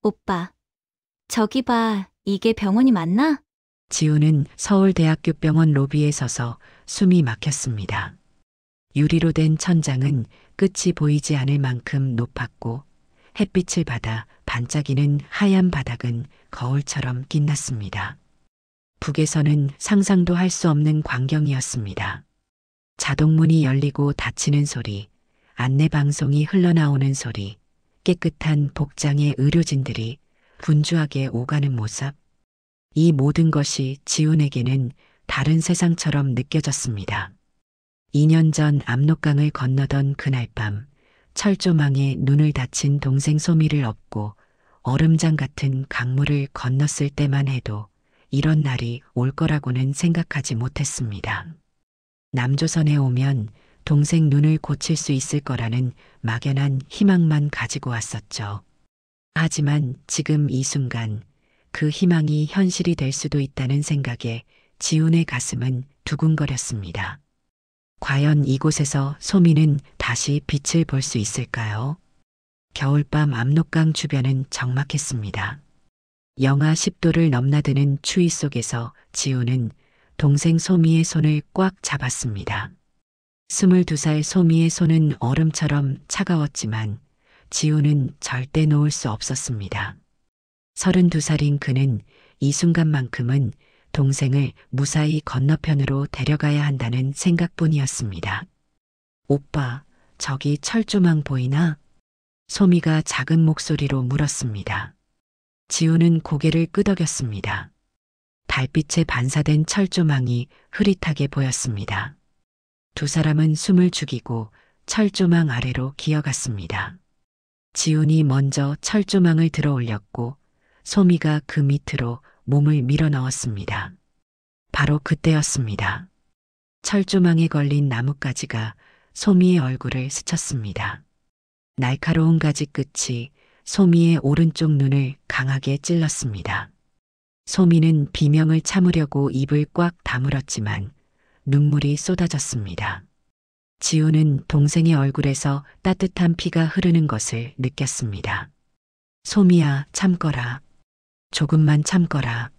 오빠, 저기 봐, 이게 병원이 맞나? 지우는 서울대학교 병원 로비에 서서 숨이 막혔습니다. 유리로 된 천장은 끝이 보이지 않을 만큼 높았고 햇빛을 받아 반짝이는 하얀 바닥은 거울처럼 빛났습니다. 북에서는 상상도 할 수 없는 광경이었습니다. 자동문이 열리고 닫히는 소리, 안내방송이 흘러나오는 소리, 깨끗한 복장의 의료진들이 분주하게 오가는 모습. 이 모든 것이 지훈에게는 다른 세상처럼 느껴졌습니다. 2년 전 압록강을 건너던 그날 밤, 철조망에 눈을 다친 동생 소미를 업고 얼음장 같은 강물을 건넜을 때만 해도 이런 날이 올 거라고는 생각하지 못했습니다. 남조선에 오면 동생 눈을 고칠 수 있을 거라는 막연한 희망만 가지고 왔었죠. 하지만 지금 이 순간 그 희망이 현실이 될 수도 있다는 생각에 지훈의 가슴은 두근거렸습니다. 과연 이곳에서 소미는 다시 빛을 볼 수 있을까요? 겨울밤 압록강 주변은 적막했습니다. 영하 10도를 넘나드는 추위 속에서 지훈은 동생 소미의 손을 꽉 잡았습니다. 22살 소미의 손은 얼음처럼 차가웠지만 지훈은 절대 놓을 수 없었습니다. 32살인 그는 이 순간만큼은 동생을 무사히 건너편으로 데려가야 한다는 생각뿐이었습니다. 오빠, 저기 철조망 보이나? 소미가 작은 목소리로 물었습니다. 지훈은 고개를 끄덕였습니다. 달빛에 반사된 철조망이 흐릿하게 보였습니다. 두 사람은 숨을 죽이고 철조망 아래로 기어갔습니다. 지훈이 먼저 철조망을 들어 올렸고 소미가 그 밑으로 몸을 밀어 넣었습니다. 바로 그때였습니다. 철조망에 걸린 나뭇가지가 소미의 얼굴을 스쳤습니다. 날카로운 가지 끝이 소미의 오른쪽 눈을 강하게 찔렀습니다. 소미는 비명을 참으려고 입을 꽉 다물었지만 눈물이 쏟아졌습니다. 지훈은 동생의 얼굴에서 따뜻한 피가 흐르는 것을 느꼈습니다. 소미야, 참거라. 조금만 참거라.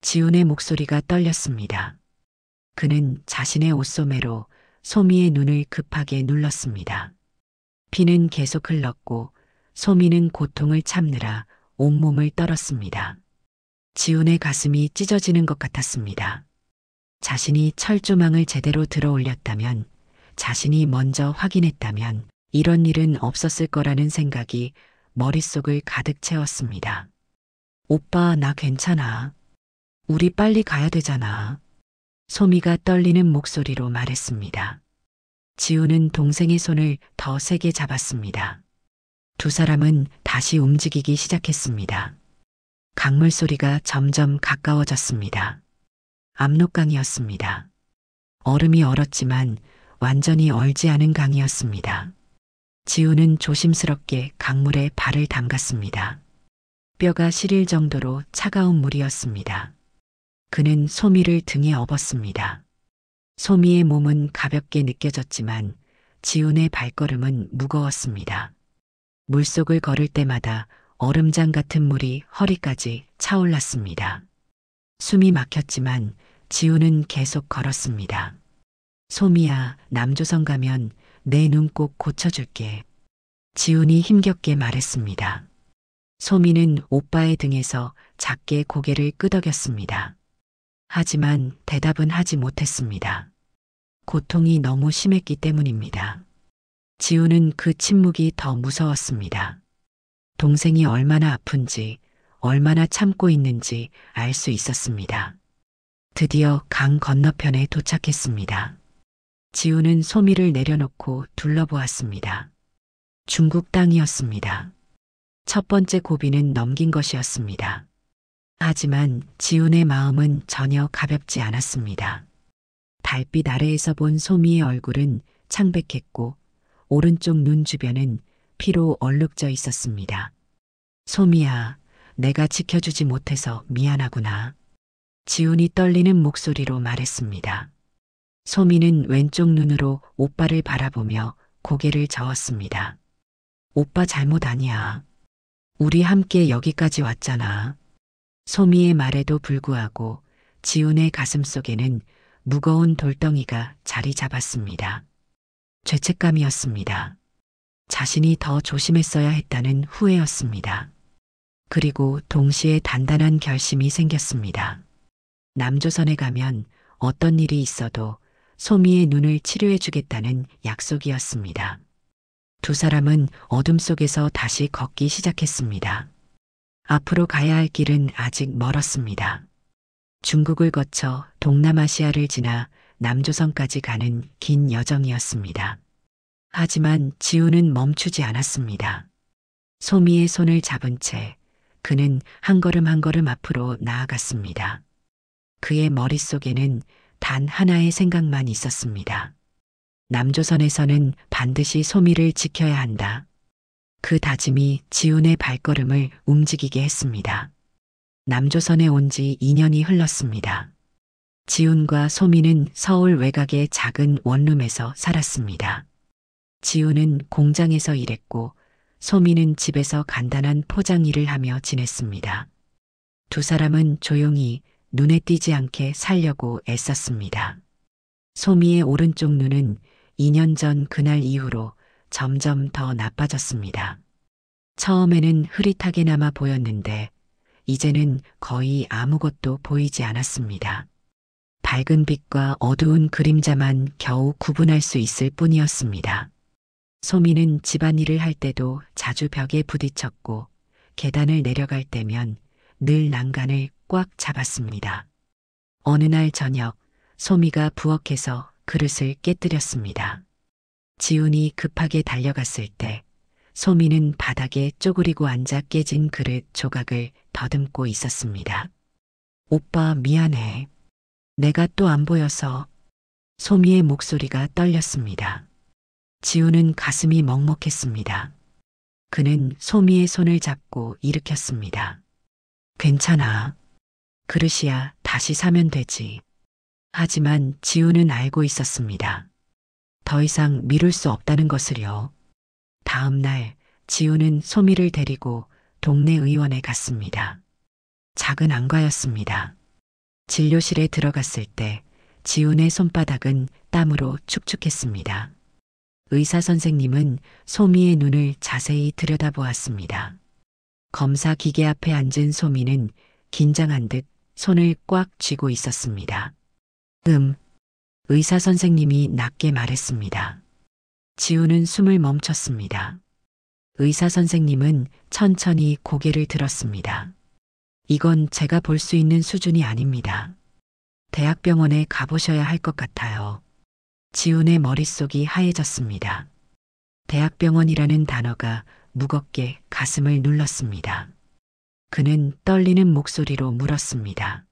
지훈의 목소리가 떨렸습니다. 그는 자신의 옷소매로 소미의 눈을 급하게 눌렀습니다. 피는 계속 흘렀고 소미는 고통을 참느라 온몸을 떨었습니다. 지훈의 가슴이 찢어지는 것 같았습니다. 자신이 철조망을 제대로 들어 올렸다면, 자신이 먼저 확인했다면 이런 일은 없었을 거라는 생각이 머릿속을 가득 채웠습니다. 오빠, 나 괜찮아. 우리 빨리 가야 되잖아. 소미가 떨리는 목소리로 말했습니다. 지훈은 동생의 손을 더 세게 잡았습니다. 두 사람은 다시 움직이기 시작했습니다. 강물 소리가 점점 가까워졌습니다. 압록강이었습니다. 얼음이 얼었지만 완전히 얼지 않은 강이었습니다. 지훈은 조심스럽게 강물에 발을 담갔습니다. 뼈가 시릴 정도로 차가운 물이었습니다. 그는 소미를 등에 업었습니다. 소미의 몸은 가볍게 느껴졌지만 지훈의 발걸음은 무거웠습니다. 물속을 걸을 때마다 얼음장 같은 물이 허리까지 차올랐습니다. 숨이 막혔지만 지훈은 계속 걸었습니다. 소미야, 남조선 가면 내 눈 꼭 고쳐줄게. 지훈이 힘겹게 말했습니다. 소미는 오빠의 등에서 작게 고개를 끄덕였습니다. 하지만 대답은 하지 못했습니다. 고통이 너무 심했기 때문입니다. 지훈은 그 침묵이 더 무서웠습니다. 동생이 얼마나 아픈지, 얼마나 참고 있는지 알 수 있었습니다. 드디어 강 건너편에 도착했습니다. 지훈은 소미를 내려놓고 둘러보았습니다. 중국 땅이었습니다. 첫 번째 고비는 넘긴 것이었습니다. 하지만 지훈의 마음은 전혀 가볍지 않았습니다. 달빛 아래에서 본 소미의 얼굴은 창백했고 오른쪽 눈 주변은 피로 얼룩져 있었습니다. 소미야, 내가 지켜주지 못해서 미안하구나. 지훈이 떨리는 목소리로 말했습니다. 소미는 왼쪽 눈으로 오빠를 바라보며 고개를 저었습니다. 오빠 잘못 아니야. 우리 함께 여기까지 왔잖아. 소미의 말에도 불구하고 지훈의 가슴 속에는 무거운 돌덩이가 자리 잡았습니다. 죄책감이었습니다. 자신이 더 조심했어야 했다는 후회였습니다. 그리고 동시에 단단한 결심이 생겼습니다. 남조선에 가면 어떤 일이 있어도 소미의 눈을 치료해 주겠다는 약속이었습니다. 두 사람은 어둠 속에서 다시 걷기 시작했습니다. 앞으로 가야 할 길은 아직 멀었습니다. 중국을 거쳐 동남아시아를 지나 남조선까지 가는 긴 여정이었습니다. 하지만 지훈은 멈추지 않았습니다. 소미의 손을 잡은 채 그는 한 걸음 한 걸음 앞으로 나아갔습니다. 그의 머릿속에는 단 하나의 생각만 있었습니다. 남조선에서는 반드시 소미를 지켜야 한다. 그 다짐이 지훈의 발걸음을 움직이게 했습니다. 남조선에 온 지 2년이 흘렀습니다. 지훈과 소미는 서울 외곽의 작은 원룸에서 살았습니다. 지훈은 공장에서 일했고 소미는 집에서 간단한 포장 일을 하며 지냈습니다. 두 사람은 조용히 눈에 띄지 않게 살려고 애썼습니다. 소미의 오른쪽 눈은 2년 전 그날 이후로 점점 더 나빠졌습니다. 처음에는 흐릿하게나마 보였는데 이제는 거의 아무것도 보이지 않았습니다. 밝은 빛과 어두운 그림자만 겨우 구분할 수 있을 뿐이었습니다. 소미는 집안일을 할 때도 자주 벽에 부딪혔고 계단을 내려갈 때면 늘 난간을 꽉 잡았습니다. 어느 날 저녁 소미가 부엌에서 그릇을 깨뜨렸습니다. 지훈이 급하게 달려갔을 때 소미는 바닥에 쪼그리고 앉아 깨진 그릇 조각을 더듬고 있었습니다. 오빠 미안해. 내가 또 안 보여서. 소미의 목소리가 떨렸습니다. 지훈은 가슴이 먹먹했습니다. 그는 소미의 손을 잡고 일으켰습니다. 괜찮아. 그릇이야 다시 사면 되지. 하지만 지훈은 알고 있었습니다. 더 이상 미룰 수 없다는 것을요. 다음 날 지훈은 소미를 데리고 동네 의원에 갔습니다. 작은 안과였습니다. 진료실에 들어갔을 때 지훈의 손바닥은 땀으로 축축했습니다. 의사 선생님은 소미의 눈을 자세히 들여다보았습니다. 검사 기계 앞에 앉은 소미는 긴장한 듯 손을 꽉 쥐고 있었습니다. 의사 선생님이 낮게 말했습니다. 지훈은 숨을 멈췄습니다. 의사 선생님은 천천히 고개를 들었습니다. 이건 제가 볼 수 있는 수준이 아닙니다. 대학병원에 가보셔야 할 것 같아요. 지훈의 머릿속이 하얘졌습니다. 대학병원이라는 단어가 무겁게 가슴을 눌렀습니다. 그는 떨리는 목소리로 물었습니다.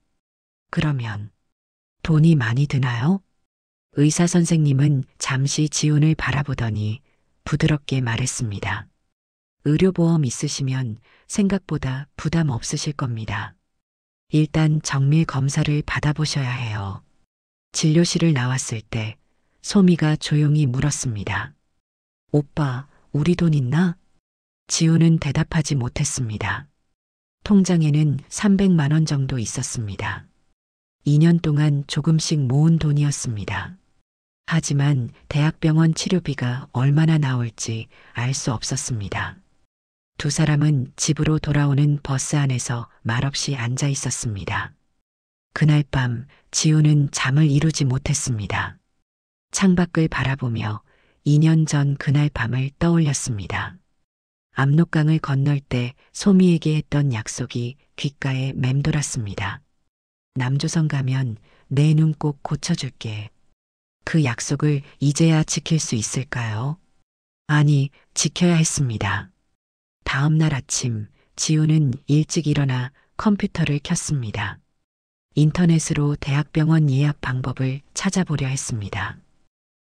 그러면 돈이 많이 드나요? 의사 선생님은 잠시 지훈을 바라보더니 부드럽게 말했습니다. 의료보험 있으시면 생각보다 부담 없으실 겁니다. 일단 정밀 검사를 받아보셔야 해요. 진료실을 나왔을 때 소미가 조용히 물었습니다. 오빠, 우리 돈 있나? 지훈은 대답하지 못했습니다. 통장에는 300만 원 정도 있었습니다. 2년 동안 조금씩 모은 돈이었습니다. 하지만 대학병원 치료비가 얼마나 나올지 알 수 없었습니다. 두 사람은 집으로 돌아오는 버스 안에서 말없이 앉아 있었습니다. 그날 밤 지훈은 잠을 이루지 못했습니다. 창밖을 바라보며 2년 전 그날 밤을 떠올렸습니다. 압록강을 건널 때 소미에게 했던 약속이 귓가에 맴돌았습니다. 남조선 가면 내 눈 꼭 고쳐줄게. 그 약속을 이제야 지킬 수 있을까요? 아니, 지켜야 했습니다. 다음 날 아침 지훈은 일찍 일어나 컴퓨터를 켰습니다. 인터넷으로 대학병원 예약 방법을 찾아보려 했습니다.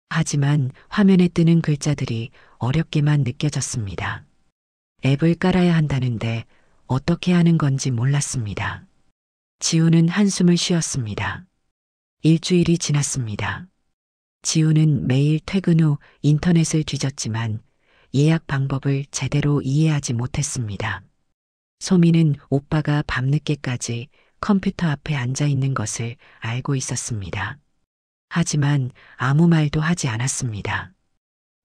하지만 화면에 뜨는 글자들이 어렵게만 느껴졌습니다. 앱을 깔아야 한다는데 어떻게 하는 건지 몰랐습니다. 지훈은 한숨을 쉬었습니다. 일주일이 지났습니다. 지훈은 매일 퇴근 후 인터넷을 뒤졌지만 예약 방법을 제대로 이해하지 못했습니다. 소미는 오빠가 밤늦게까지 컴퓨터 앞에 앉아 있는 것을 알고 있었습니다. 하지만 아무 말도 하지 않았습니다.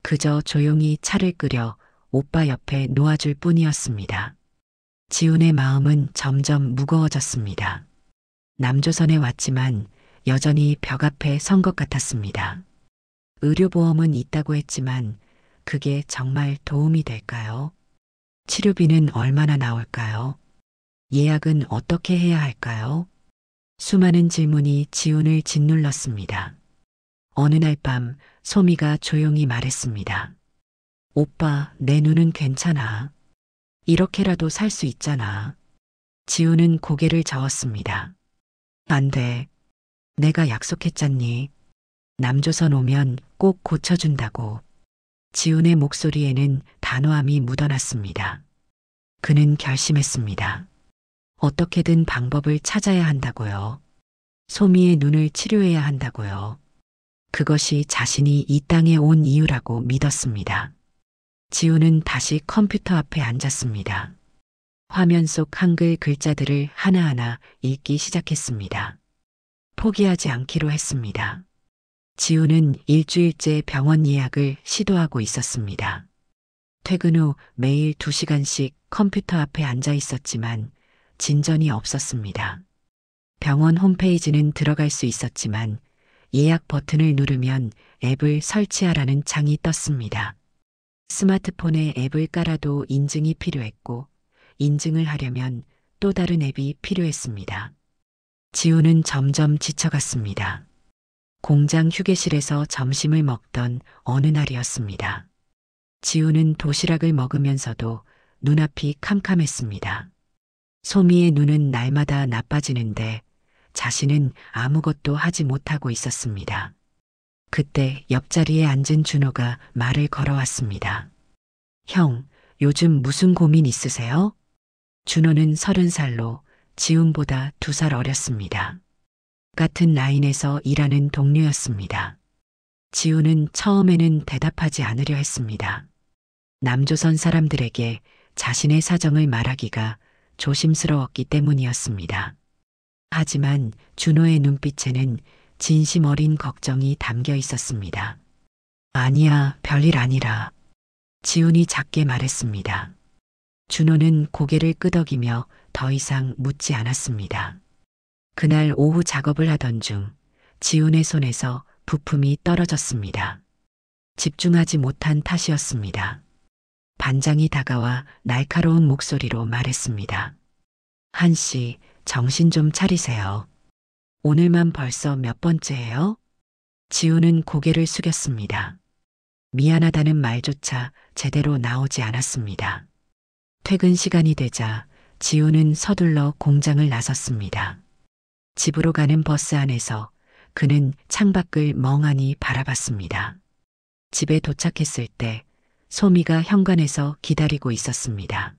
그저 조용히 차를 끓여 오빠 옆에 놓아줄 뿐이었습니다. 지훈의 마음은 점점 무거워졌습니다. 남조선에 왔지만 여전히 벽 앞에 선 것 같았습니다. 의료보험은 있다고 했지만 그게 정말 도움이 될까요? 치료비는 얼마나 나올까요? 예약은 어떻게 해야 할까요? 수많은 질문이 지훈을 짓눌렀습니다. 어느 날 밤 소미가 조용히 말했습니다. 오빠, 내 눈은 괜찮아. 이렇게라도 살 수 있잖아. 지훈은 고개를 저었습니다. 안 돼. 내가 약속했잖니. 남조선 오면 꼭 고쳐준다고. 지훈의 목소리에는 단호함이 묻어났습니다. 그는 결심했습니다. 어떻게든 방법을 찾아야 한다고요. 소미의 눈을 치료해야 한다고요. 그것이 자신이 이 땅에 온 이유라고 믿었습니다. 지훈은 다시 컴퓨터 앞에 앉았습니다. 화면 속 한글 글자들을 하나하나 읽기 시작했습니다. 포기하지 않기로 했습니다. 지훈은 일주일째 병원 예약을 시도하고 있었습니다. 퇴근 후 매일 2시간씩 컴퓨터 앞에 앉아 있었지만 진전이 없었습니다. 병원 홈페이지는 들어갈 수 있었지만 예약 버튼을 누르면 앱을 설치하라는 창이 떴습니다. 스마트폰에 앱을 깔아도 인증이 필요했고 인증을 하려면 또 다른 앱이 필요했습니다. 지훈은 점점 지쳐갔습니다. 공장 휴게실에서 점심을 먹던 어느 날이었습니다. 지훈은 도시락을 먹으면서도 눈앞이 캄캄했습니다. 소미의 눈은 날마다 나빠지는데 자신은 아무것도 하지 못하고 있었습니다. 그때 옆자리에 앉은 준호가 말을 걸어왔습니다. 형, 요즘 무슨 고민 있으세요? 준호는 30살로 지훈보다 2살 어렸습니다. 같은 라인에서 일하는 동료였습니다. 지훈은 처음에는 대답하지 않으려 했습니다. 남조선 사람들에게 자신의 사정을 말하기가 조심스러웠기 때문이었습니다. 하지만 준호의 눈빛에는 진심 어린 걱정이 담겨 있었습니다. 아니야, 별일 아니라. 지훈이 작게 말했습니다. 준호는 고개를 끄덕이며 더 이상 묻지 않았습니다. 그날 오후 작업을 하던 중 지훈의 손에서 부품이 떨어졌습니다. 집중하지 못한 탓이었습니다. 반장이 다가와 날카로운 목소리로 말했습니다. 한씨, 정신 좀 차리세요. 오늘만 벌써 몇 번째예요? 지훈은 고개를 숙였습니다. 미안하다는 말조차 제대로 나오지 않았습니다. 퇴근 시간이 되자 지훈은 서둘러 공장을 나섰습니다. 집으로 가는 버스 안에서 그는 창밖을 멍하니 바라봤습니다. 집에 도착했을 때 소미가 현관에서 기다리고 있었습니다.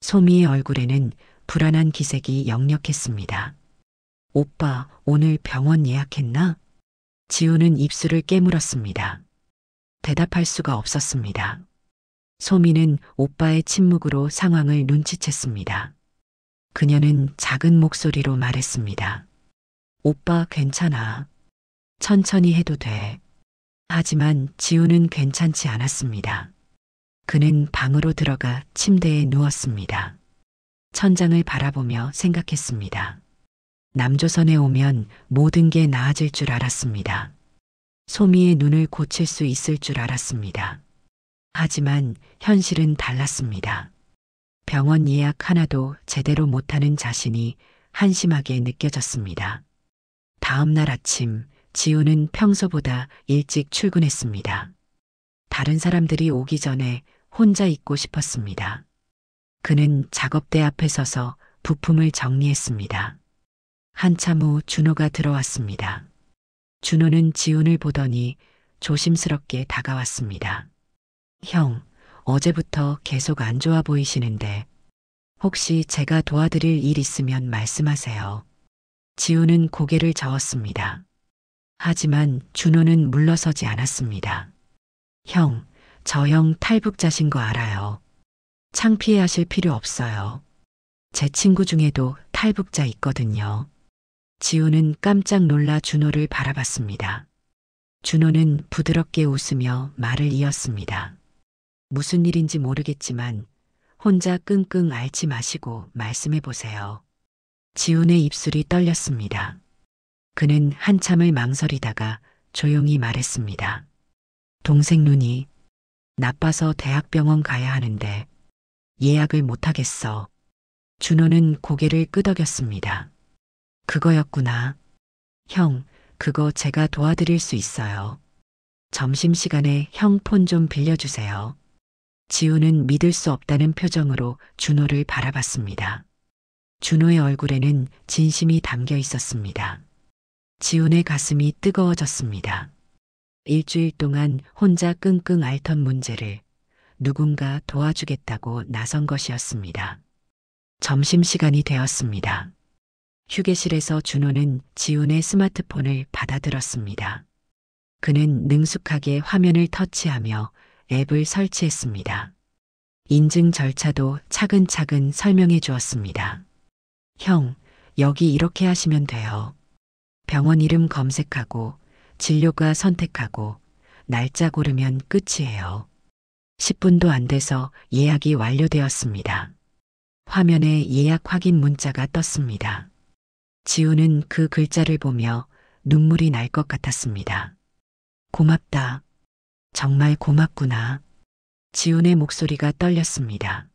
소미의 얼굴에는 불안한 기색이 역력했습니다. 오빠, 오늘 병원 예약했나? 지훈은 입술을 깨물었습니다. 대답할 수가 없었습니다. 소미는 오빠의 침묵으로 상황을 눈치챘습니다. 그녀는 작은 목소리로 말했습니다. 오빠 괜찮아. 천천히 해도 돼. 하지만 지훈은 괜찮지 않았습니다. 그는 방으로 들어가 침대에 누웠습니다. 천장을 바라보며 생각했습니다. 남조선에 오면 모든 게 나아질 줄 알았습니다. 소미의 눈을 고칠 수 있을 줄 알았습니다. 하지만 현실은 달랐습니다. 병원 예약 하나도 제대로 못하는 자신이 한심하게 느껴졌습니다. 다음 날 아침 지훈은 평소보다 일찍 출근했습니다. 다른 사람들이 오기 전에 혼자 있고 싶었습니다. 그는 작업대 앞에 서서 부품을 정리했습니다. 한참 후 준호가 들어왔습니다. 준호는 지훈을 보더니 조심스럽게 다가왔습니다. 형, 어제부터 계속 안 좋아 보이시는데 혹시 제가 도와드릴 일 있으면 말씀하세요. 지훈은 고개를 저었습니다. 하지만 준호는 물러서지 않았습니다. 형, 저 형 탈북자신 거 알아요. 창피해하실 필요 없어요. 제 친구 중에도 탈북자 있거든요. 지우는 깜짝 놀라 준호를 바라봤습니다. 준호는 부드럽게 웃으며 말을 이었습니다. 무슨 일인지 모르겠지만 혼자 끙끙 앓지 마시고 말씀해 보세요. 지훈의 입술이 떨렸습니다. 그는 한참을 망설이다가 조용히 말했습니다. 동생 눈이 나빠서 대학병원 가야 하는데 예약을 못하겠어. 준호는 고개를 끄덕였습니다. 그거였구나. 형, 그거 제가 도와드릴 수 있어요. 점심시간에 형 폰 좀 빌려주세요. 지우는 믿을 수 없다는 표정으로 준호를 바라봤습니다. 준호의 얼굴에는 진심이 담겨 있었습니다. 지훈의 가슴이 뜨거워졌습니다. 일주일 동안 혼자 끙끙 앓던 문제를 누군가 도와주겠다고 나선 것이었습니다. 점심시간이 되었습니다. 휴게실에서 준호는 지훈의 스마트폰을 받아들었습니다. 그는 능숙하게 화면을 터치하며 앱을 설치했습니다. 인증 절차도 차근차근 설명해 주었습니다. 형, 여기 이렇게 하시면 돼요. 병원 이름 검색하고 진료과 선택하고 날짜 고르면 끝이에요. 10분도 안 돼서 예약이 완료되었습니다. 화면에 예약 확인 문자가 떴습니다. 지우는 그 글자를 보며 눈물이 날 것 같았습니다. 고맙다. 정말 고맙구나. 지훈의 목소리가 떨렸습니다.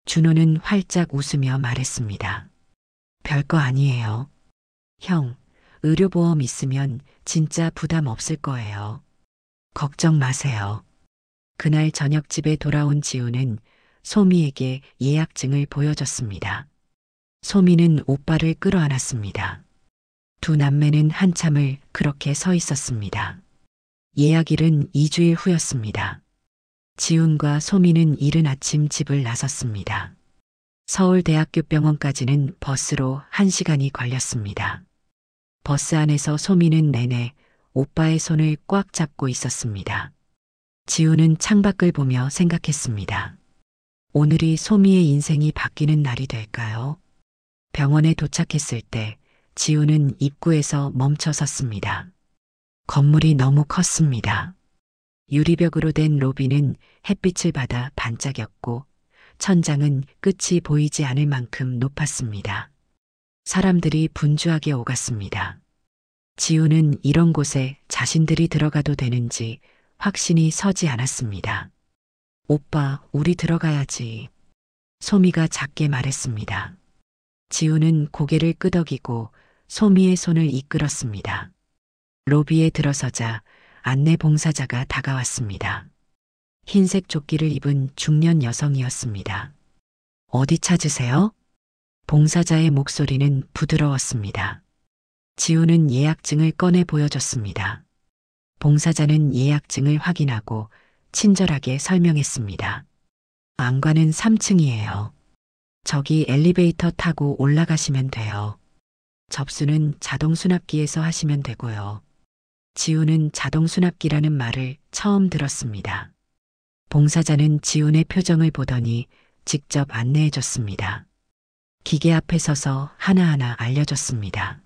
준호는 활짝 웃으며 말했습니다. 별거 아니에요. 형, 의료보험 있으면 진짜 부담 없을 거예요. 걱정 마세요. 그날 저녁 집에 돌아온 지훈은 소미에게 예약증을 보여줬습니다. 소미는 오빠를 끌어안았습니다. 두 남매는 한참을 그렇게 서 있었습니다. 예약일은 2주일 후였습니다. 지훈과 소미는 이른 아침 집을 나섰습니다. 서울대학교 병원까지는 버스로 1시간이 걸렸습니다. 버스 안에서 소미는 내내 오빠의 손을 꽉 잡고 있었습니다. 지훈은 창밖을 보며 생각했습니다. 오늘이 소미의 인생이 바뀌는 날이 될까요? 병원에 도착했을 때 지훈은 입구에서 멈춰 섰습니다. 건물이 너무 컸습니다. 유리벽으로 된 로비는 햇빛을 받아 반짝였고 천장은 끝이 보이지 않을 만큼 높았습니다. 사람들이 분주하게 오갔습니다. 지훈은 이런 곳에 자신들이 들어가도 되는지 확신이 서지 않았습니다. 오빠, 우리 들어가야지. 소미가 작게 말했습니다. 지훈은 고개를 끄덕이고 소미의 손을 이끌었습니다. 로비에 들어서자 안내 봉사자가 다가왔습니다. 흰색 조끼를 입은 중년 여성이었습니다. 어디 찾으세요? 봉사자의 목소리는 부드러웠습니다. 지훈은 예약증을 꺼내 보여줬습니다. 봉사자는 예약증을 확인하고 친절하게 설명했습니다. 안과는 3층이에요. 저기 엘리베이터 타고 올라가시면 돼요. 접수는 자동 수납기에서 하시면 되고요. 지훈은 자동 수납기라는 말을 처음 들었습니다. 봉사자는 지훈의 표정을 보더니 직접 안내해 줬습니다. 기계 앞에 서서 하나하나 알려줬습니다.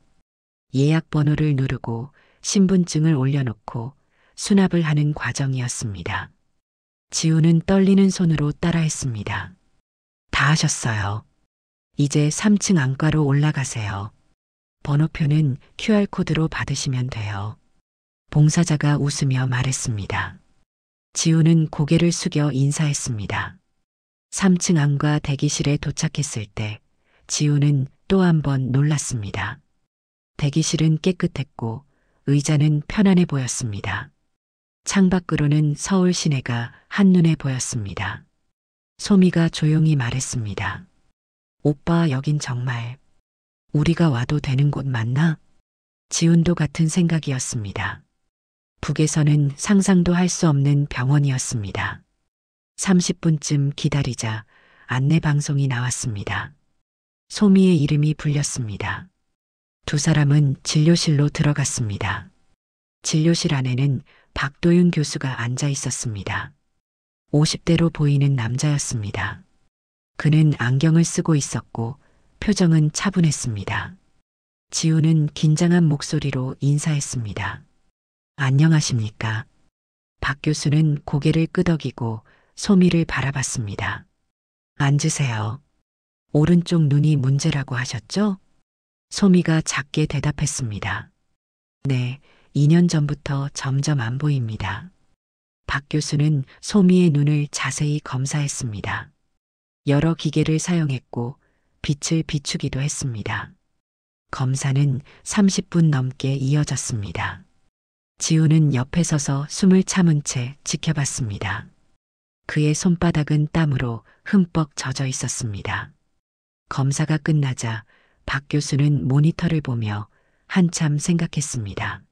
예약 번호를 누르고 신분증을 올려놓고 수납을 하는 과정이었습니다. 지훈은 떨리는 손으로 따라했습니다. 다 하셨어요. 이제 3층 안과로 올라가세요. 번호표는 QR코드로 받으시면 돼요. 봉사자가 웃으며 말했습니다. 지훈은 고개를 숙여 인사했습니다. 3층 안과 대기실에 도착했을 때 지훈은 또 한 번 놀랐습니다. 대기실은 깨끗했고 의자는 편안해 보였습니다. 창밖으로는 서울 시내가 한눈에 보였습니다. 소미가 조용히 말했습니다. 오빠, 여긴 정말 우리가 와도 되는 곳 맞나? 지훈도 같은 생각이었습니다. 북에서는 상상도 할 수 없는 병원이었습니다. 30분쯤 기다리자 안내 방송이 나왔습니다. 소미의 이름이 불렸습니다. 두 사람은 진료실로 들어갔습니다. 진료실 안에는 박도윤 교수가 앉아 있었습니다. 50대로 보이는 남자였습니다. 그는 안경을 쓰고 있었고 표정은 차분했습니다. 지우는 긴장한 목소리로 인사했습니다. 안녕하십니까? 박 교수는 고개를 끄덕이고 소미를 바라봤습니다. 앉으세요. 오른쪽 눈이 문제라고 하셨죠? 소미가 작게 대답했습니다. 네, 2년 전부터 점점 안 보입니다. 박 교수는 소미의 눈을 자세히 검사했습니다. 여러 기계를 사용했고 빛을 비추기도 했습니다. 검사는 30분 넘게 이어졌습니다. 지우는 옆에 서서 숨을 참은 채 지켜봤습니다. 그의 손바닥은 땀으로 흠뻑 젖어 있었습니다. 검사가 끝나자 박 교수는 모니터를 보며 한참 생각했습니다.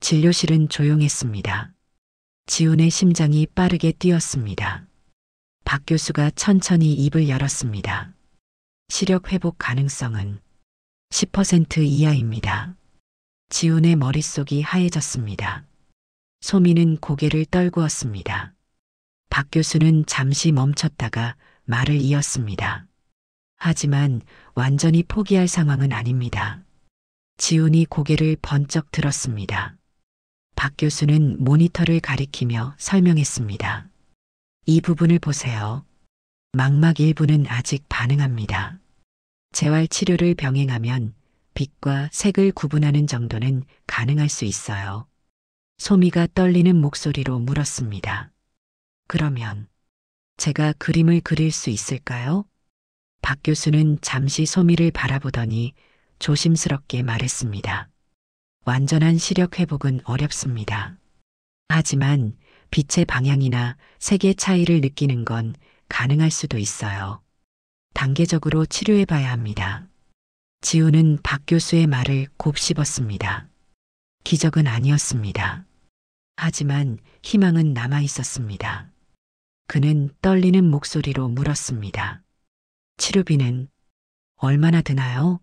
진료실은 조용했습니다. 지훈의 심장이 빠르게 뛰었습니다. 박 교수가 천천히 입을 열었습니다. 시력 회복 가능성은 10% 이하입니다. 지훈의 머릿속이 하얘졌습니다. 소미는 고개를 떨구었습니다. 박 교수는 잠시 멈췄다가 말을 이었습니다. 하지만 완전히 포기할 상황은 아닙니다. 지훈이 고개를 번쩍 들었습니다. 박 교수는 모니터를 가리키며 설명했습니다. 이 부분을 보세요. 망막 일부는 아직 반응합니다. 재활 치료를 병행하면 빛과 색을 구분하는 정도는 가능할 수 있어요. 소미가 떨리는 목소리로 물었습니다. 그러면 제가 그림을 그릴 수 있을까요? 박 교수는 잠시 소미를 바라보더니 조심스럽게 말했습니다. 완전한 시력 회복은 어렵습니다. 하지만 빛의 방향이나 색의 차이를 느끼는 건 가능할 수도 있어요. 단계적으로 치료해 봐야 합니다. 지우는 박 교수의 말을 곱씹었습니다. 기적은 아니었습니다. 하지만 희망은 남아 있었습니다. 그는 떨리는 목소리로 물었습니다. 치료비는 얼마나 드나요?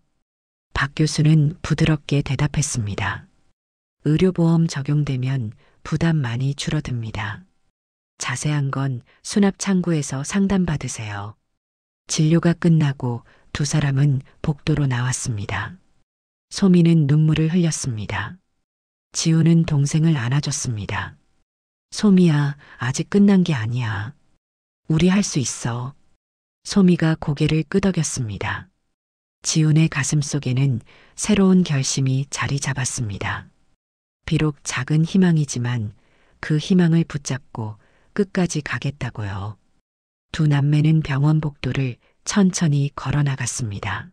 박 교수는 부드럽게 대답했습니다. 의료보험 적용되면 부담 많이 줄어듭니다. 자세한 건 수납 창구에서 상담받으세요. 진료가 끝나고 두 사람은 복도로 나왔습니다. 소미는 눈물을 흘렸습니다. 지우는 동생을 안아줬습니다. 소미야, 아직 끝난 게 아니야. 우리 할 수 있어. 소미가 고개를 끄덕였습니다. 지훈의 가슴 속에는 새로운 결심이 자리 잡았습니다. 비록 작은 희망이지만 그 희망을 붙잡고 끝까지 가겠다고요. 두 남매는 병원 복도를 천천히 걸어 나갔습니다.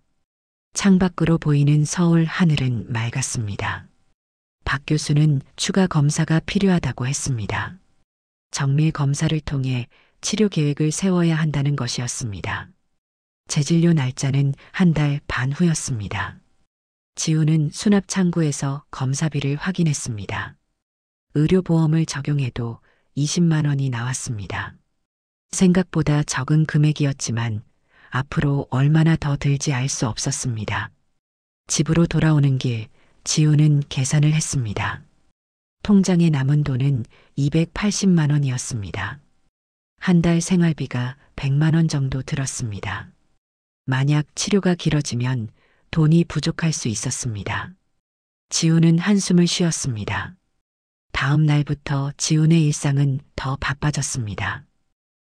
창밖으로 보이는 서울 하늘은 맑았습니다. 박 교수는 추가 검사가 필요하다고 했습니다. 정밀 검사를 통해 치료 계획을 세워야 한다는 것이었습니다. 재진료 날짜는 한 달 반 후였습니다. 지우는 수납 창구에서 검사비를 확인했습니다. 의료보험을 적용해도 20만 원이 나왔습니다. 생각보다 적은 금액이었지만 앞으로 얼마나 더 들지 알 수 없었습니다. 집으로 돌아오는 길 지우는 계산을 했습니다. 통장에 남은 돈은 280만 원이었습니다. 한 달 생활비가 100만 원 정도 들었습니다. 만약 치료가 길어지면 돈이 부족할 수 있었습니다. 지우는 한숨을 쉬었습니다. 다음 날부터 지훈의 일상은 더 바빠졌습니다.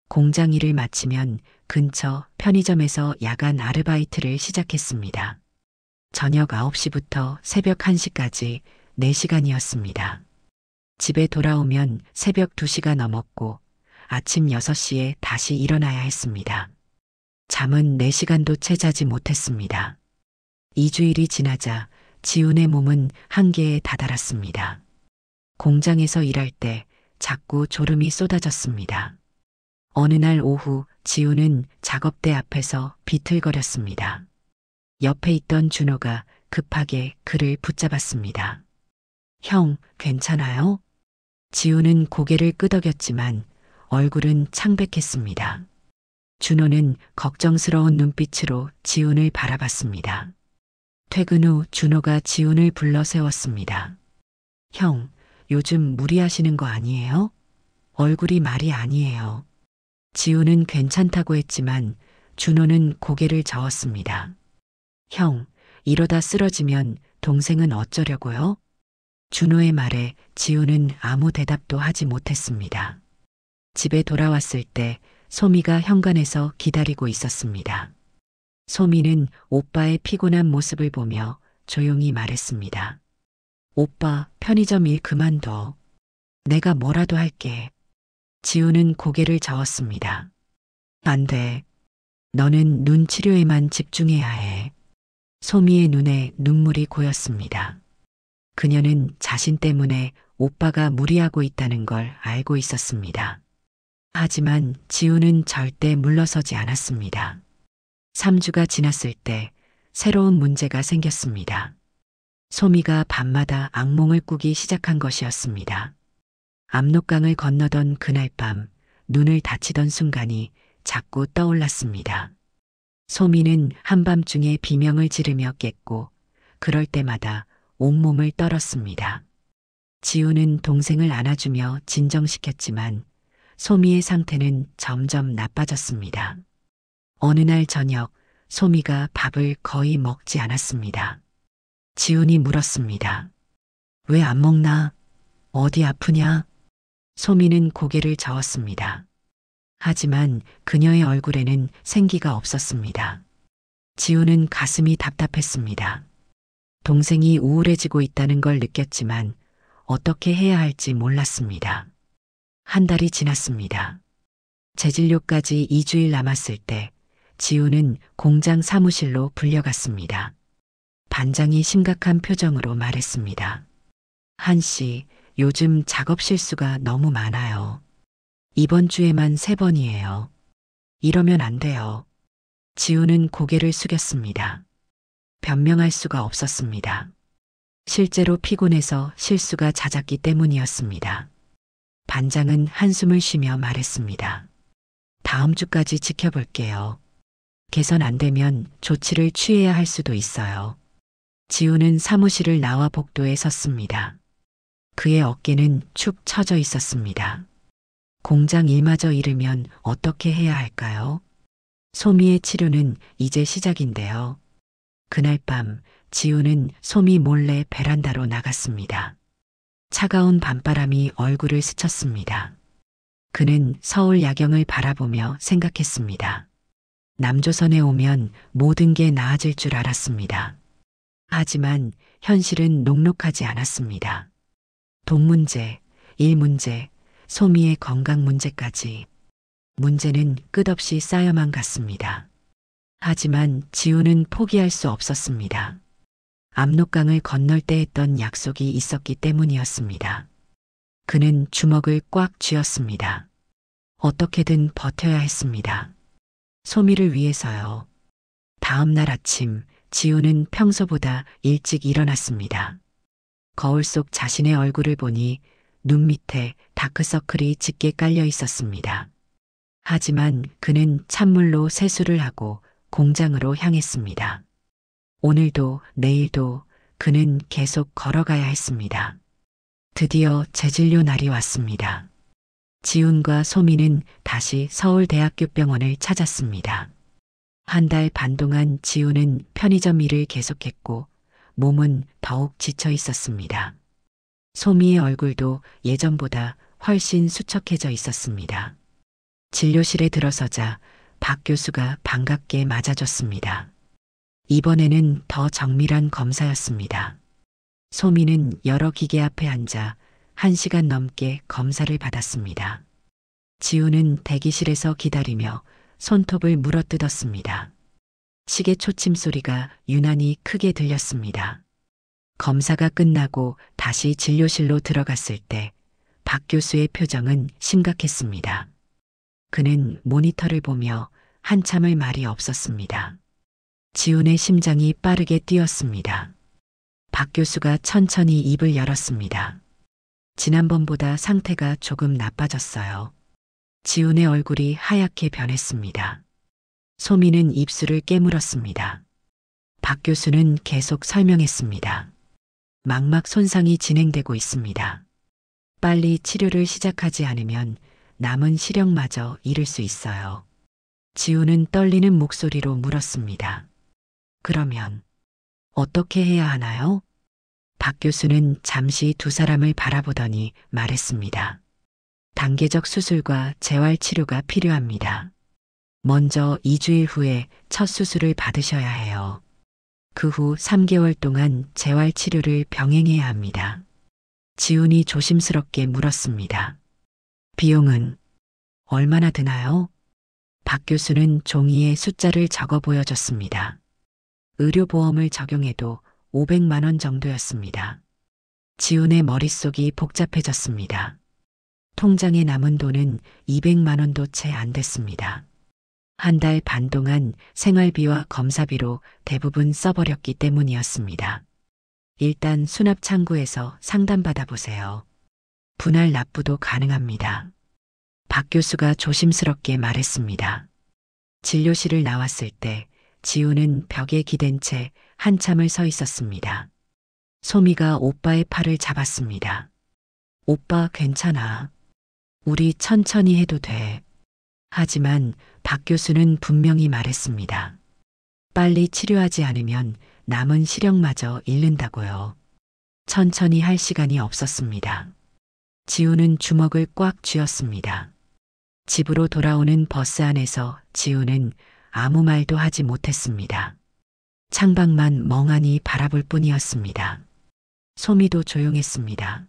공장 일을 마치면 근처 편의점에서 야간 아르바이트를 시작했습니다. 저녁 9시부터 새벽 1시까지 4시간이었습니다. 집에 돌아오면 새벽 2시가 넘었고 아침 6시에 다시 일어나야 했습니다. 잠은 4시간도 채 자지 못했습니다. 2주일이 지나자 지훈의 몸은 한계에 다다랐습니다. 공장에서 일할 때 자꾸 졸음이 쏟아졌습니다. 어느 날 오후 지훈은 작업대 앞에서 비틀거렸습니다. 옆에 있던 준호가 급하게 그를 붙잡았습니다. 형, 괜찮아요? 지훈은 고개를 끄덕였지만 얼굴은 창백했습니다. 준호는 걱정스러운 눈빛으로 지훈을 바라봤습니다. 퇴근 후 준호가 지훈을 불러 세웠습니다. 형, 요즘 무리하시는 거 아니에요? 얼굴이 말이 아니에요. 지훈은 괜찮다고 했지만 준호는 고개를 저었습니다. 형, 이러다 쓰러지면 동생은 어쩌려고요? 준호의 말에 지우는 아무 대답도 하지 못했습니다. 집에 돌아왔을 때 소미가 현관에서 기다리고 있었습니다. 소미는 오빠의 피곤한 모습을 보며 조용히 말했습니다. 오빠, 편의점 일 그만둬. 내가 뭐라도 할게. 지우는 고개를 저었습니다. 안 돼. 너는 눈 치료에만 집중해야 해. 소미의 눈에 눈물이 고였습니다. 그녀는 자신 때문에 오빠가 무리하고 있다는 걸 알고 있었습니다. 하지만 지우는 절대 물러서지 않았습니다. 3주가 지났을 때 새로운 문제가 생겼습니다. 소미가 밤마다 악몽을 꾸기 시작한 것이었습니다. 압록강을 건너던 그날 밤 눈을 다치던 순간이 자꾸 떠올랐습니다. 소미는 한밤중에 비명을 지르며 깼고 그럴 때마다 온몸을 떨었습니다. 지우는 동생을 안아주며 진정시켰지만 소미의 상태는 점점 나빠졌습니다. 어느 날 저녁 소미가 밥을 거의 먹지 않았습니다. 지훈이 물었습니다. 왜 안 먹나? 어디 아프냐? 소미는 고개를 저었습니다. 하지만 그녀의 얼굴에는 생기가 없었습니다. 지훈은 가슴이 답답했습니다. 동생이 우울해지고 있다는 걸 느꼈지만 어떻게 해야 할지 몰랐습니다. 한 달이 지났습니다. 재진료까지 2주일 남았을 때 지훈은 공장 사무실로 불려갔습니다. 반장이 심각한 표정으로 말했습니다. 한 씨, 요즘 작업 실수가 너무 많아요. 이번 주에만 3번이에요. 이러면 안 돼요. 지훈은 고개를 숙였습니다. 변명할 수가 없었습니다. 실제로 피곤해서 실수가 잦았기 때문이었습니다. 반장은 한숨을 쉬며 말했습니다. 다음 주까지 지켜볼게요. 개선 안 되면 조치를 취해야 할 수도 있어요. 지훈은 사무실을 나와 복도에 섰습니다. 그의 어깨는 축 처져 있었습니다. 공장 일마저 잃으면 어떻게 해야 할까요? 소미의 치료는 이제 시작인데요. 그날 밤 지훈은 소미 몰래 베란다로 나갔습니다. 차가운 밤바람이 얼굴을 스쳤습니다. 그는 서울 야경을 바라보며 생각했습니다. 남조선에 오면 모든 게 나아질 줄 알았습니다. 하지만 현실은 녹록하지 않았습니다. 돈 문제, 일 문제, 소미의 건강 문제까지 문제는 끝없이 쌓여만 갔습니다. 하지만 지훈은 포기할 수 없었습니다. 압록강을 건널 때 했던 약속이 있었기 때문이었습니다. 그는 주먹을 꽉 쥐었습니다. 어떻게든 버텨야 했습니다. 소미를 위해서요. 다음 날 아침 지훈은 평소보다 일찍 일어났습니다. 거울 속 자신의 얼굴을 보니 눈 밑에 다크서클이 짙게 깔려 있었습니다. 하지만 그는 찬물로 세수를 하고 공장으로 향했습니다. 오늘도 내일도 그는 계속 걸어가야 했습니다. 드디어 재진료 날이 왔습니다. 지훈과 소미는 다시 서울대학교 병원을 찾았습니다. 한 달 반 동안 지훈은 편의점 일을 계속했고 몸은 더욱 지쳐 있었습니다. 소미의 얼굴도 예전보다 훨씬 수척해져 있었습니다. 진료실에 들어서자 박 교수가 반갑게 맞아줬습니다. 이번에는 더 정밀한 검사였습니다. 소미는 여러 기계 앞에 앉아 1시간 넘게 검사를 받았습니다. 지훈은 대기실에서 기다리며 손톱을 물어뜯었습니다. 시계 초침 소리가 유난히 크게 들렸습니다. 검사가 끝나고 다시 진료실로 들어갔을 때 박 교수의 표정은 심각했습니다. 그는 모니터를 보며 한참을 말이 없었습니다. 지훈의 심장이 빠르게 뛰었습니다. 박 교수가 천천히 입을 열었습니다. 지난번보다 상태가 조금 나빠졌어요. 지훈의 얼굴이 하얗게 변했습니다. 소미는 입술을 깨물었습니다. 박 교수는 계속 설명했습니다. 망막 손상이 진행되고 있습니다. 빨리 치료를 시작하지 않으면 남은 시력마저 잃을 수 있어요. 지우는 떨리는 목소리로 물었습니다. 그러면 어떻게 해야 하나요? 박 교수는 잠시 두 사람을 바라보더니 말했습니다. 단계적 수술과 재활 치료가 필요합니다. 먼저 2주일 후에 첫 수술을 받으셔야 해요. 그 후 3개월 동안 재활 치료를 병행해야 합니다. 지훈이 조심스럽게 물었습니다. 비용은 얼마나 드나요? 박 교수는 종이에 숫자를 적어 보여줬습니다. 의료보험을 적용해도 500만 원 정도였습니다. 지훈의 머릿속이 복잡해졌습니다. 통장에 남은 돈은 200만 원도 채 안 됐습니다. 한 달 반 동안 생활비와 검사비로 대부분 써버렸기 때문이었습니다. 일단 수납창구에서 상담받아 보세요. 분할 납부도 가능합니다. 박 교수가 조심스럽게 말했습니다. 진료실을 나왔을 때 지우는 벽에 기댄 채 한참을 서 있었습니다. 소미가 오빠의 팔을 잡았습니다. 오빠 괜찮아. 우리 천천히 해도 돼. 하지만 박 교수는 분명히 말했습니다. 빨리 치료하지 않으면 남은 시력마저 잃는다고요. 천천히 할 시간이 없었습니다. 지우는 주먹을 꽉 쥐었습니다. 집으로 돌아오는 버스 안에서 지우는 아무 말도 하지 못했습니다. 창밖만 멍하니 바라볼 뿐이었습니다. 소미도 조용했습니다.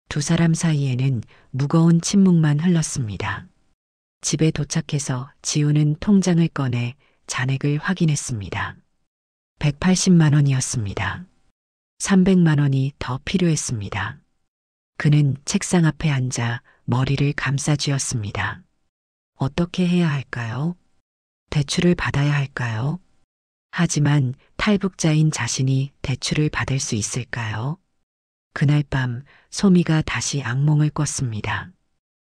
두 사람 사이에는 무거운 침묵만 흘렀습니다. 집에 도착해서 지우는 통장을 꺼내 잔액을 확인했습니다. 180만 원이었습니다. 300만 원이 더 필요했습니다. 그는 책상 앞에 앉아 머리를 감싸쥐었습니다. 어떻게 해야 할까요? 대출을 받아야 할까요? 하지만 탈북자인 자신이 대출을 받을 수 있을까요? 그날 밤 소미가 다시 악몽을 꿨습니다.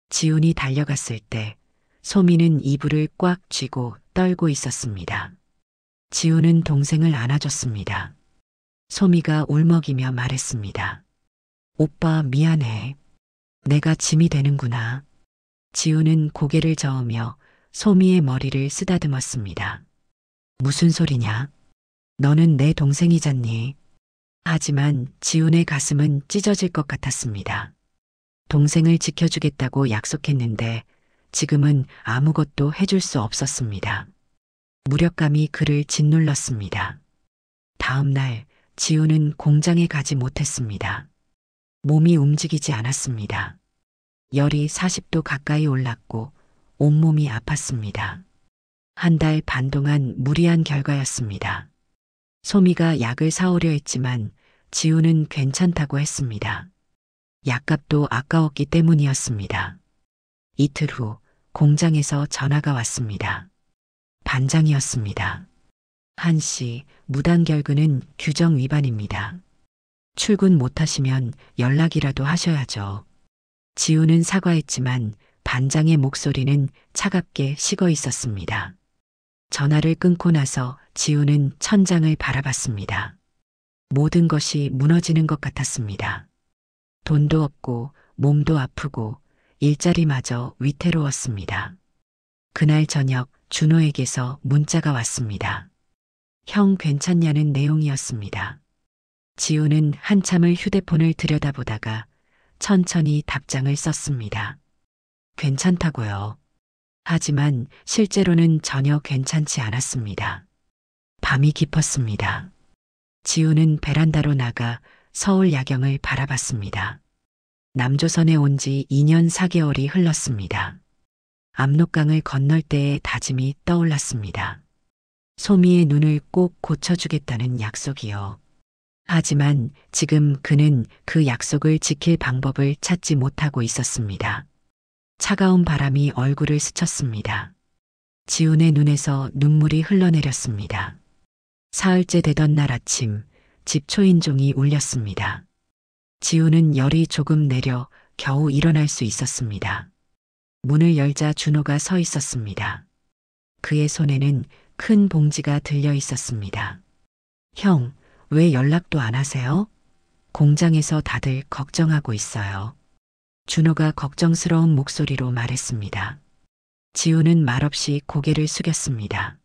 지훈이 달려갔을 때 소미는 이불을 꽉 쥐고 떨고 있었습니다. 지훈은 동생을 안아줬습니다. 소미가 울먹이며 말했습니다. 오빠 미안해. 내가 짐이 되는구나. 지훈은 고개를 저으며 소미의 머리를 쓰다듬었습니다. 무슨 소리냐? 너는 내 동생이잖니. 하지만 지훈의 가슴은 찢어질 것 같았습니다. 동생을 지켜주겠다고 약속했는데 지금은 아무것도 해줄 수 없었습니다. 무력감이 그를 짓눌렀습니다. 다음 날 지훈은 공장에 가지 못했습니다. 몸이 움직이지 않았습니다. 열이 40도 가까이 올랐고 온몸이 아팠습니다. 한 달 반 동안 무리한 결과였습니다. 소미가 약을 사오려 했지만 지훈은 괜찮다고 했습니다. 약값도 아까웠기 때문이었습니다. 이틀 후 공장에서 전화가 왔습니다. 반장이었습니다. 한 씨, 무단결근은 규정 위반입니다. 출근 못하시면 연락이라도 하셔야죠. 지훈은 사과했지만 반장의 목소리는 차갑게 식어 있었습니다. 전화를 끊고 나서 지훈은 천장을 바라봤습니다. 모든 것이 무너지는 것 같았습니다. 돈도 없고 몸도 아프고 일자리마저 위태로웠습니다. 그날 저녁 준호에게서 문자가 왔습니다. 형 괜찮냐는 내용이었습니다. 지훈은 한참을 휴대폰을 들여다보다가 천천히 답장을 썼습니다. 괜찮다고요. 하지만 실제로는 전혀 괜찮지 않았습니다. 밤이 깊었습니다. 지훈은 베란다로 나가 서울 야경을 바라봤습니다. 남조선에 온 지 2년 4개월이 흘렀습니다. 압록강을 건널 때의 다짐이 떠올랐습니다. 소미의 눈을 꼭 고쳐주겠다는 약속이요. 하지만 지금 그는 그 약속을 지킬 방법을 찾지 못하고 있었습니다. 차가운 바람이 얼굴을 스쳤습니다. 지훈의 눈에서 눈물이 흘러내렸습니다. 사흘째 되던 날 아침 집 초인종이 울렸습니다. 지훈은 열이 조금 내려 겨우 일어날 수 있었습니다. 문을 열자 준호가 서 있었습니다. 그의 손에는 큰 봉지가 들려 있었습니다. 형, 왜 연락도 안 하세요? 공장에서 다들 걱정하고 있어요. 준호가 걱정스러운 목소리로 말했습니다. 지우는 말없이 고개를 숙였습니다.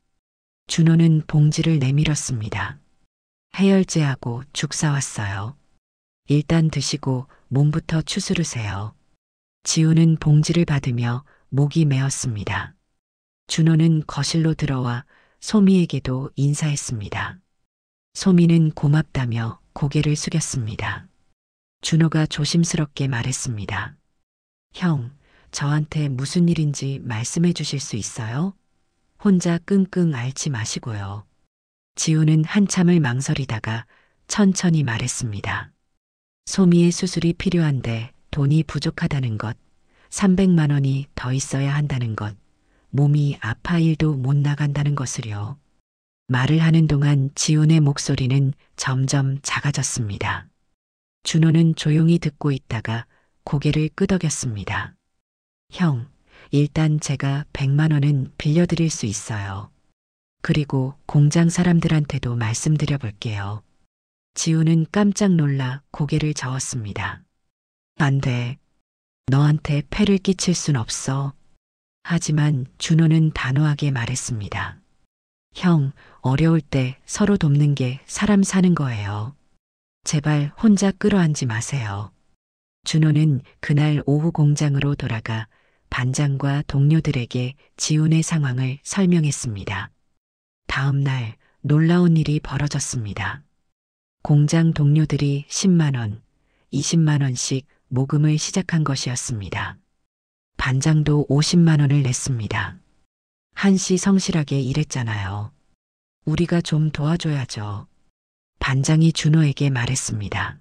준호는 봉지를 내밀었습니다. 해열제하고 죽 사왔어요. 일단 드시고 몸부터 추스르세요. 지우는 봉지를 받으며 목이 메었습니다. 준호는 거실로 들어와 소미에게도 인사했습니다. 소미는 고맙다며 고개를 숙였습니다. 준호가 조심스럽게 말했습니다. 형, 저한테 무슨 일인지 말씀해 주실 수 있어요? 혼자 끙끙 앓지 마시고요. 지우는 한참을 망설이다가 천천히 말했습니다. 소미의 수술이 필요한데 돈이 부족하다는 것, 300만 원이 더 있어야 한다는 것, 몸이 아파 일도 못 나간다는 것을요. 말을 하는 동안 지훈의 목소리는 점점 작아졌습니다. 준호는 조용히 듣고 있다가 고개를 끄덕였습니다. 형, 일단 제가 100만 원은 빌려드릴 수 있어요. 그리고 공장 사람들한테도 말씀드려 볼게요. 지우는 깜짝 놀라 고개를 저었습니다. 안 돼. 너한테 폐를 끼칠 순 없어. 하지만 준호는 단호하게 말했습니다. 형, 어려울 때 서로 돕는 게 사람 사는 거예요. 제발 혼자 끌어안지 마세요. 준호는 그날 오후 공장으로 돌아가 반장과 동료들에게 지훈의 상황을 설명했습니다. 다음 날 놀라운 일이 벌어졌습니다. 공장 동료들이 10만 원, 20만 원씩 모금을 시작한 것이었습니다. 반장도 50만 원을 냈습니다. 한씨 성실하게 일했잖아요. 우리가 좀 도와줘야죠. 반장이 준호에게 말했습니다.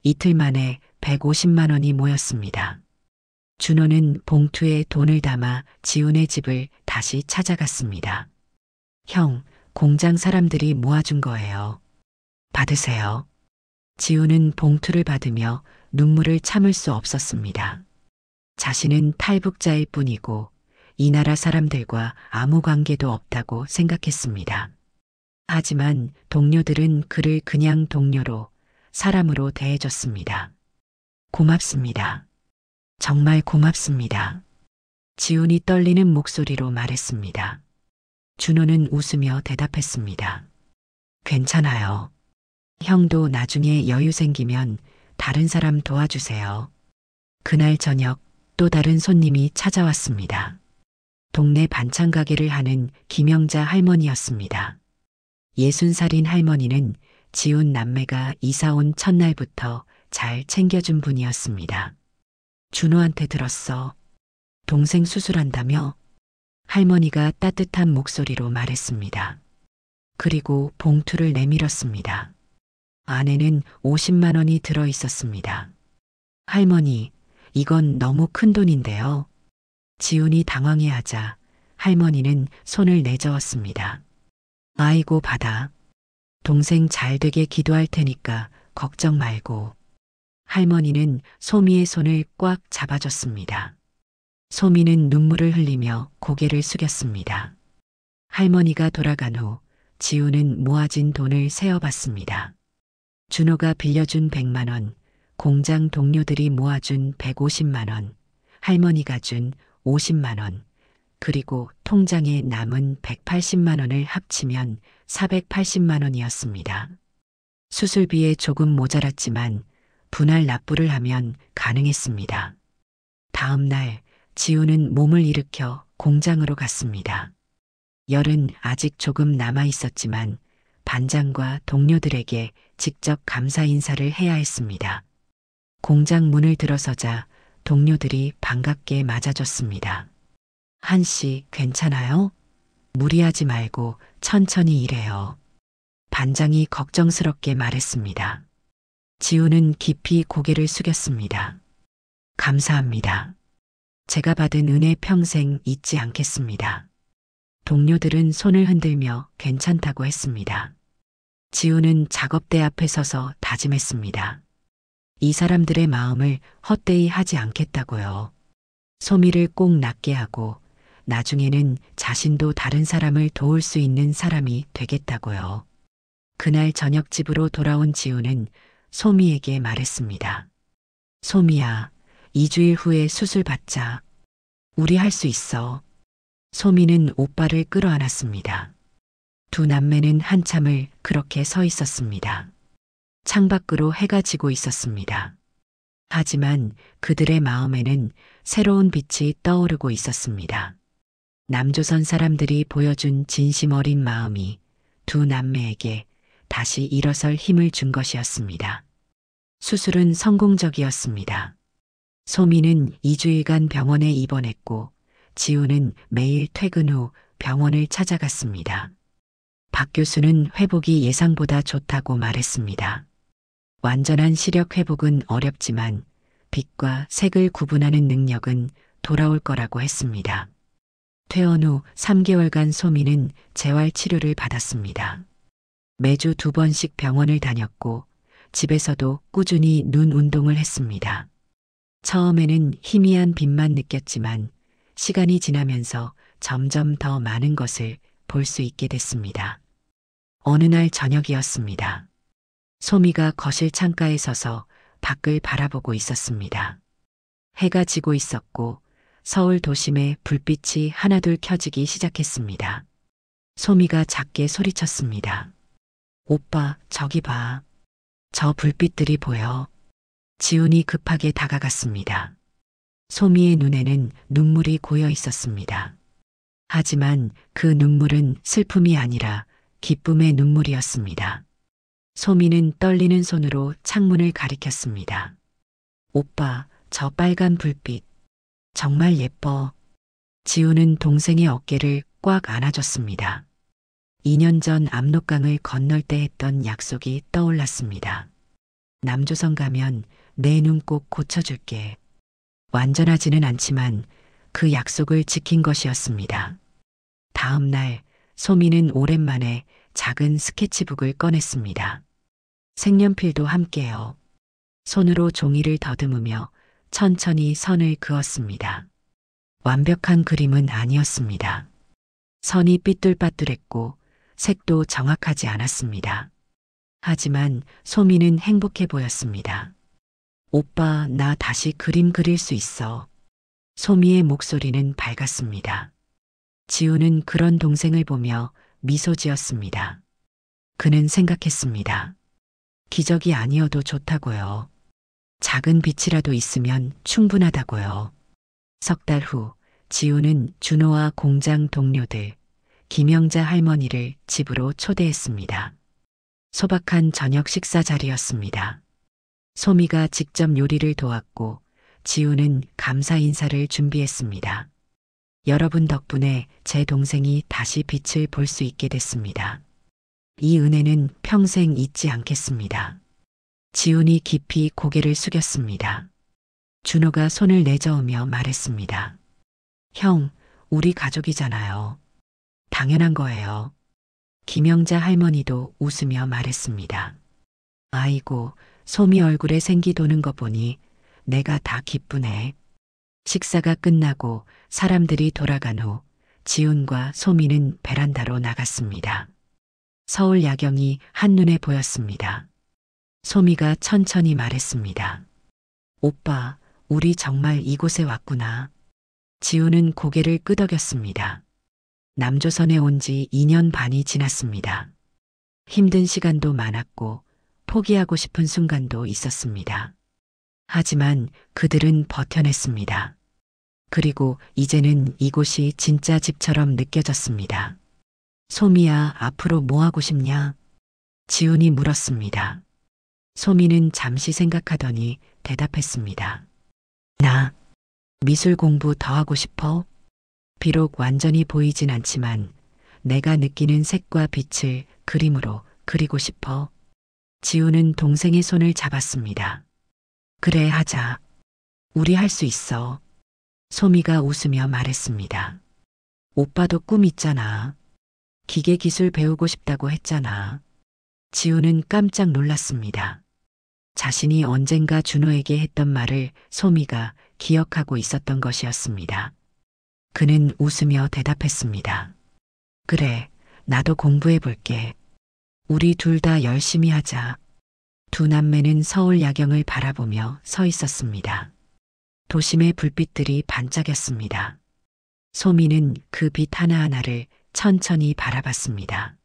이틀 만에 150만 원이 모였습니다. 준호는 봉투에 돈을 담아 지훈의 집을 다시 찾아갔습니다. 형, 공장 사람들이 모아준 거예요. 받으세요. 지훈은 봉투를 받으며 눈물을 참을 수 없었습니다. 자신은 탈북자일 뿐이고 이 나라 사람들과 아무 관계도 없다고 생각했습니다. 하지만 동료들은 그를 그냥 동료로, 사람으로 대해줬습니다. 고맙습니다. 정말 고맙습니다. 지훈이 떨리는 목소리로 말했습니다. 준호는 웃으며 대답했습니다. 괜찮아요. 형도 나중에 여유 생기면 다른 사람 도와주세요. 그날 저녁 또 다른 손님이 찾아왔습니다. 동네 반찬 가게를 하는 김영자 할머니였습니다. 60살인 할머니는 지훈 남매가 이사 온 첫날부터 잘 챙겨준 분이었습니다. 준호한테 들었어. 동생 수술한다며? 할머니가 따뜻한 목소리로 말했습니다. 그리고 봉투를 내밀었습니다. 안에는 50만 원이 들어 있었습니다. 할머니, 이건 너무 큰 돈인데요. 지훈이 당황해하자 할머니는 손을 내저었습니다. 아이고 받아. 동생 잘 되게 기도할 테니까 걱정 말고. 할머니는 소미의 손을 꽉 잡아줬습니다. 소미는 눈물을 흘리며 고개를 숙였습니다. 할머니가 돌아간 후 지훈은 모아진 돈을 세어봤습니다. 준호가 빌려준 100만 원, 공장 동료들이 모아준 150만 원, 할머니가 준 50만 원, 그리고 통장에 남은 180만 원을 합치면 480만 원이었습니다. 수술비에 조금 모자랐지만 분할 납부를 하면 가능했습니다. 다음 날 지훈은 몸을 일으켜 공장으로 갔습니다. 열은 아직 조금 남아 있었지만 반장과 동료들에게 직접 감사 인사를 해야 했습니다. 공장 문을 들어서자 동료들이 반갑게 맞아줬습니다. 한씨 괜찮아요? 무리하지 말고 천천히 일해요. 반장이 걱정스럽게 말했습니다. 지훈은 깊이 고개를 숙였습니다. 감사합니다. 제가 받은 은혜 평생 잊지 않겠습니다. 동료들은 손을 흔들며 괜찮다고 했습니다. 지훈은 작업대 앞에 서서 다짐했습니다. 이 사람들의 마음을 헛되이 하지 않겠다고요. 소미를 꼭 낫게 하고 나중에는 자신도 다른 사람을 도울 수 있는 사람이 되겠다고요. 그날 저녁 집으로 돌아온 지훈은 소미에게 말했습니다. 소미야, 2주일 후에 수술 받자. 우리 할 수 있어. 소미는 오빠를 끌어안았습니다. 두 남매는 한참을 그렇게 서 있었습니다. 창밖으로 해가 지고 있었습니다. 하지만 그들의 마음에는 새로운 빛이 떠오르고 있었습니다. 남조선 사람들이 보여준 진심 어린 마음이 두 남매에게 다시 일어설 힘을 준 것이었습니다. 수술은 성공적이었습니다. 소미는 2주일간 병원에 입원했고 지우는 매일 퇴근 후 병원을 찾아갔습니다. 박 교수는 회복이 예상보다 좋다고 말했습니다. 완전한 시력 회복은 어렵지만 빛과 색을 구분하는 능력은 돌아올 거라고 했습니다. 퇴원 후 3개월간 소미는 재활 치료를 받았습니다. 매주 2번씩 병원을 다녔고 집에서도 꾸준히 눈 운동을 했습니다. 처음에는 희미한 빛만 느꼈지만 시간이 지나면서 점점 더 많은 것을 볼 수 있게 됐습니다. 어느 날 저녁이었습니다. 소미가 거실 창가에 서서 밖을 바라보고 있었습니다. 해가 지고 있었고 서울 도심의 불빛이 하나둘 켜지기 시작했습니다. 소미가 작게 소리쳤습니다. 오빠, 저기 봐. 저 불빛들이 보여. 지훈이 급하게 다가갔습니다. 소미의 눈에는 눈물이 고여 있었습니다. 하지만 그 눈물은 슬픔이 아니라 기쁨의 눈물이었습니다. 소미는 떨리는 손으로 창문을 가리켰습니다. 오빠, 저 빨간 불빛. 정말 예뻐. 지우는 동생의 어깨를 꽉 안아줬습니다. 2년 전 압록강을 건널 때 했던 약속이 떠올랐습니다. 남조선 가면 내 눈 꼭 고쳐줄게. 완전하지는 않지만 그 약속을 지킨 것이었습니다. 다음 날 소미는 오랜만에 작은 스케치북을 꺼냈습니다. 색연필도 함께요. 손으로 종이를 더듬으며 천천히 선을 그었습니다. 완벽한 그림은 아니었습니다. 선이 삐뚤빠뚤했고 색도 정확하지 않았습니다. 하지만 소미는 행복해 보였습니다. 오빠, 나 다시 그림 그릴 수 있어. 소미의 목소리는 밝았습니다. 지우는 그런 동생을 보며 미소 지었습니다. 그는 생각했습니다. 기적이 아니어도 좋다고요. 작은 빛이라도 있으면 충분하다고요. 석 달 후 지우는 준호와 공장 동료들, 김영자 할머니를 집으로 초대했습니다. 소박한 저녁 식사 자리였습니다. 소미가 직접 요리를 도왔고 지우는 감사 인사를 준비했습니다. 여러분 덕분에 제 동생이 다시 빛을 볼 수 있게 됐습니다. 이 은혜는 평생 잊지 않겠습니다. 지훈이 깊이 고개를 숙였습니다. 준호가 손을 내저으며 말했습니다. 형, 우리 가족이잖아요. 당연한 거예요. 김영자 할머니도 웃으며 말했습니다. 아이고, 소미 얼굴에 생기 도는 거 보니 내가 다 기쁘네. 식사가 끝나고 사람들이 돌아간 후 지훈과 소미는 베란다로 나갔습니다. 서울 야경이 한눈에 보였습니다. 소미가 천천히 말했습니다. 오빠, 우리 정말 이곳에 왔구나. 지훈은 고개를 끄덕였습니다. 남조선에 온 지 2년 반이 지났습니다. 힘든 시간도 많았고 포기하고 싶은 순간도 있었습니다. 하지만 그들은 버텨냈습니다. 그리고 이제는 이곳이 진짜 집처럼 느껴졌습니다. 소미야, 앞으로 뭐 하고 싶냐? 지훈이 물었습니다. 소미는 잠시 생각하더니 대답했습니다. 나 미술 공부 더 하고 싶어? 비록 완전히 보이진 않지만 내가 느끼는 색과 빛을 그림으로 그리고 싶어. 지우는 동생의 손을 잡았습니다. 그래, 하자. 우리 할 수 있어. 소미가 웃으며 말했습니다. 오빠도 꿈 있잖아. 기계 기술 배우고 싶다고 했잖아. 지우는 깜짝 놀랐습니다. 자신이 언젠가 준호에게 했던 말을 소미가 기억하고 있었던 것이었습니다. 그는 웃으며 대답했습니다. 그래, 나도 공부해 볼게. 우리 둘 다 열심히 하자. 두 남매는 서울 야경을 바라보며 서 있었습니다. 도심의 불빛들이 반짝였습니다. 소미는 그 빛 하나하나를 천천히 바라봤습니다.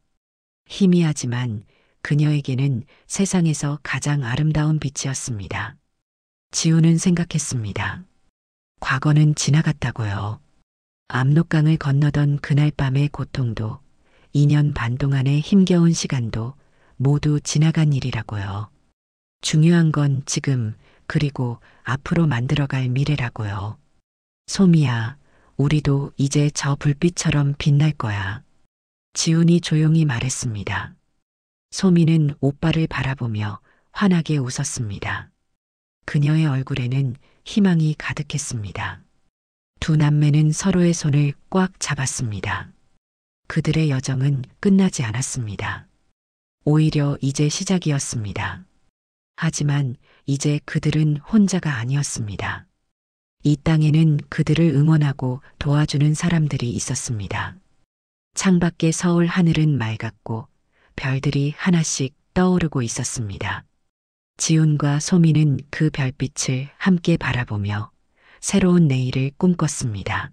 희미하지만 그녀에게는 세상에서 가장 아름다운 빛이었습니다. 지우는 생각했습니다. 과거는 지나갔다고요. 압록강을 건너던 그날 밤의 고통도 2년 반 동안의 힘겨운 시간도 모두 지나간 일이라고요. 중요한 건 지금 그리고 앞으로 만들어갈 미래라고요. 소미야, 우리도 이제 저 불빛처럼 빛날 거야. 지훈이 조용히 말했습니다. 소미는 오빠를 바라보며 환하게 웃었습니다. 그녀의 얼굴에는 희망이 가득했습니다. 두 남매는 서로의 손을 꽉 잡았습니다. 그들의 여정은 끝나지 않았습니다. 오히려 이제 시작이었습니다. 하지만 이제 그들은 혼자가 아니었습니다. 이 땅에는 그들을 응원하고 도와주는 사람들이 있었습니다. 창밖의 서울 하늘은 맑았고 별들이 하나씩 떠오르고 있었습니다. 지훈과 소미는 그 별빛을 함께 바라보며 새로운 내일을 꿈꿨습니다.